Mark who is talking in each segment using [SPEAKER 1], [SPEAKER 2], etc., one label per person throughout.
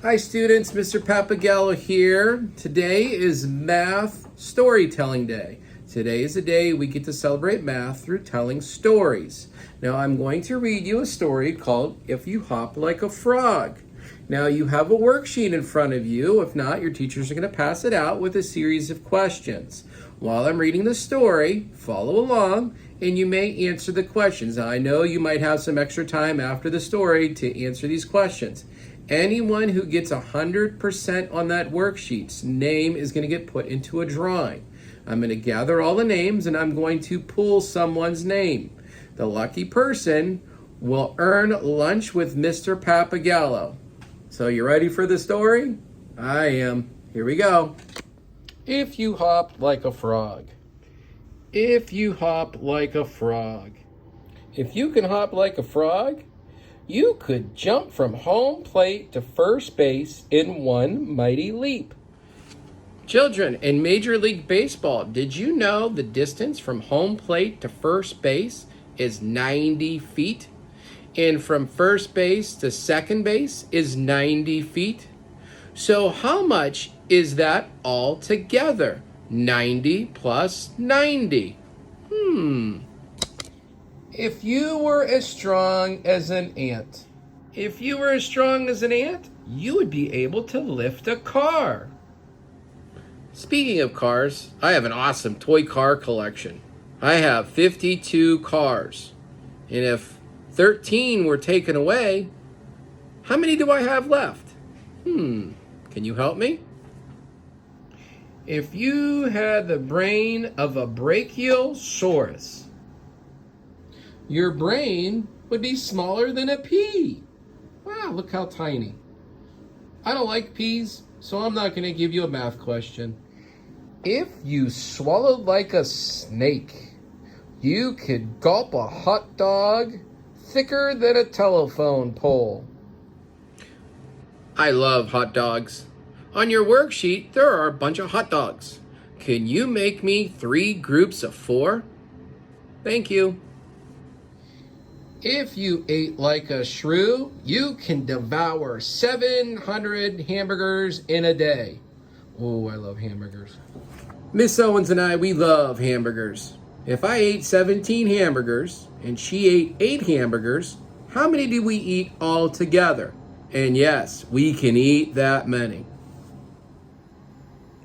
[SPEAKER 1] Hi students, Mr. Papagallo here. Today is Math Storytelling Day. Today is the day we get to celebrate math through telling stories. Now I'm going to read you a story called If You Hop Like a Frog. Now you have a worksheet in front of you. If not, your teachers are going to pass it out with a series of questions. While I'm reading the story, follow along and you may answer the questions. Now, I know you might have some extra time after the story to answer these questions. Anyone who gets 100% on that worksheet's name is going to get put into a drawing. I'm going to gather all the names and I'm going to pull someone's name. The lucky person will earn lunch with Mr. Papagallo. So you ready for the story? I am. Here we go. If you hop like a frog. If you hop like a frog. If you can hop like a frog, you could jump from home plate to first base in one mighty leap. Children, in Major League Baseball, did you know the distance from home plate to first base is 90 feet? And from first base to second base is 90 feet? So how much is that all together? 90 plus 90. If you were as strong as an ant, if you were as strong as an ant, you would be able to lift a car. Speaking of cars, I have an awesome toy car collection. I have 52 cars. And if 13 were taken away, how many do I have left? Can you help me? If you had the brain of a brachiosaurus, your brain would be smaller than a pea. Wow, look how tiny. I don't like peas, so I'm not going to give you a math question. If you swallowed like a snake, you could gulp a hot dog thicker than a telephone pole. I love hot dogs. On your worksheet, there are a bunch of hot dogs. Can you make me 3 groups of 4? Thank you. If you ate like a shrew, you can devour 700 hamburgers in a day. Oh, I love hamburgers. Miss Owens and I, we love hamburgers. If I ate 17 hamburgers and she ate 8 hamburgers, how many do we eat all together? And yes, we can eat that many.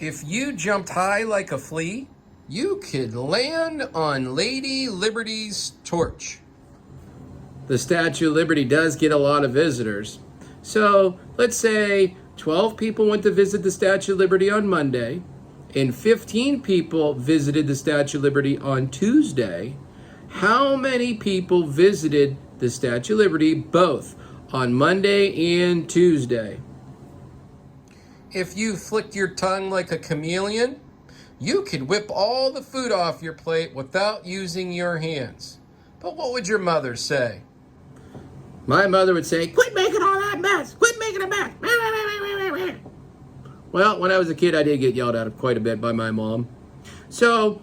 [SPEAKER 1] If you jumped high like a flea, you could land on Lady Liberty's torch. The Statue of Liberty does get a lot of visitors. So let's say 12 people went to visit the Statue of Liberty on Monday, and 15 people visited the Statue of Liberty on Tuesday. How many people visited the Statue of Liberty both on Monday and Tuesday? If you flicked your tongue like a chameleon, you could whip all the food off your plate without using your hands. But what would your mother say? My mother would say, "Quit making all that mess! Quit making a mess!" Well, when I was a kid, I did get yelled at quite a bit by my mom. So,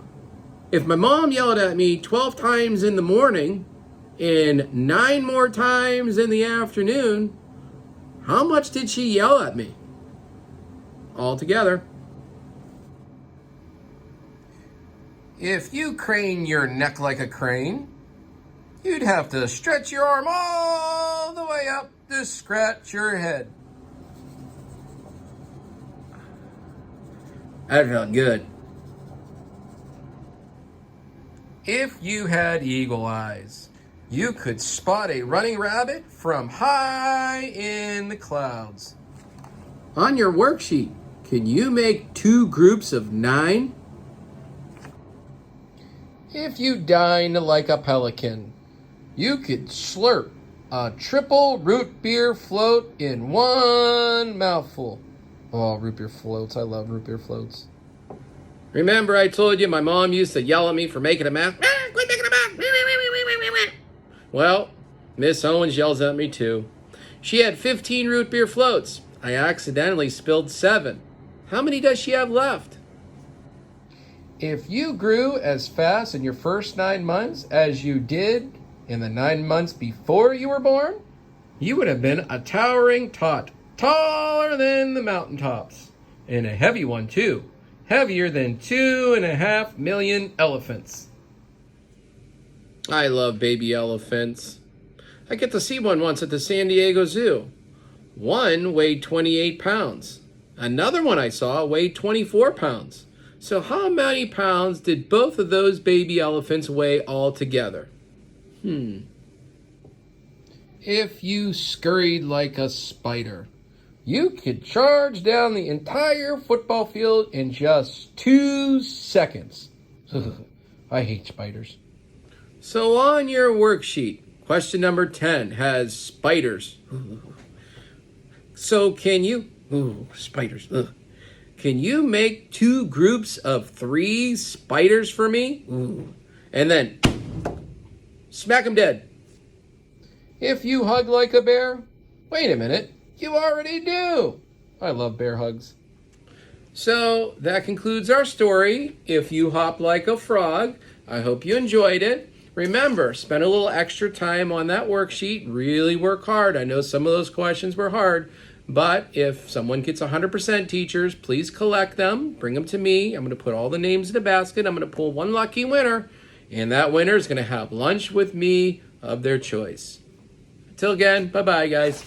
[SPEAKER 1] if my mom yelled at me 12 times in the morning and 9 more times in the afternoon, how much did she yell at me? All together. If you crane your neck like a crane, you'd have to stretch your arm all the way up to scratch your head. That felt good. If you had eagle eyes, you could spot a running rabbit from high in the clouds. On your worksheet, can you make 2 groups of 9? If you dined like a pelican, you could slurp a triple root beer float in one mouthful. Oh, root beer floats. I love root beer floats. Remember I told you my mom used to yell at me for making a mess? Quit making a mess! Well, Miss Owens yells at me too. She had 15 root beer floats. I accidentally spilled 7. How many does she have left? If you grew as fast in your first 9 months as you did in the 9 months before you were born, you would have been a towering tot. taller than the mountaintops. And a heavy one, too. Heavier than 2.5 million elephants. I love baby elephants. I get to see one once at the San Diego Zoo. One weighed 28 pounds. Another one I saw weighed 24 pounds. So how many pounds did both of those baby elephants weigh all together? If you scurried like a spider, you could charge down the entire football field in just 2 seconds. I hate spiders. So on your worksheet, question number 10 has spiders. So can you, spiders, can you make 2 groups of 3 spiders for me? And then smack them dead. If you hug like a bear, wait a minute, you already do. I love bear hugs. So that concludes our story, If You Hop Like a Frog. I hope you enjoyed it. Remember, spend a little extra time on that worksheet. Really work hard. I know some of those questions were hard, but if someone gets 100% teachers, please collect them. Bring them to me. I'm going to put all the names in a basket. I'm going to pull one lucky winner, and that winner is going to have lunch with me of their choice. Until again, bye-bye, guys.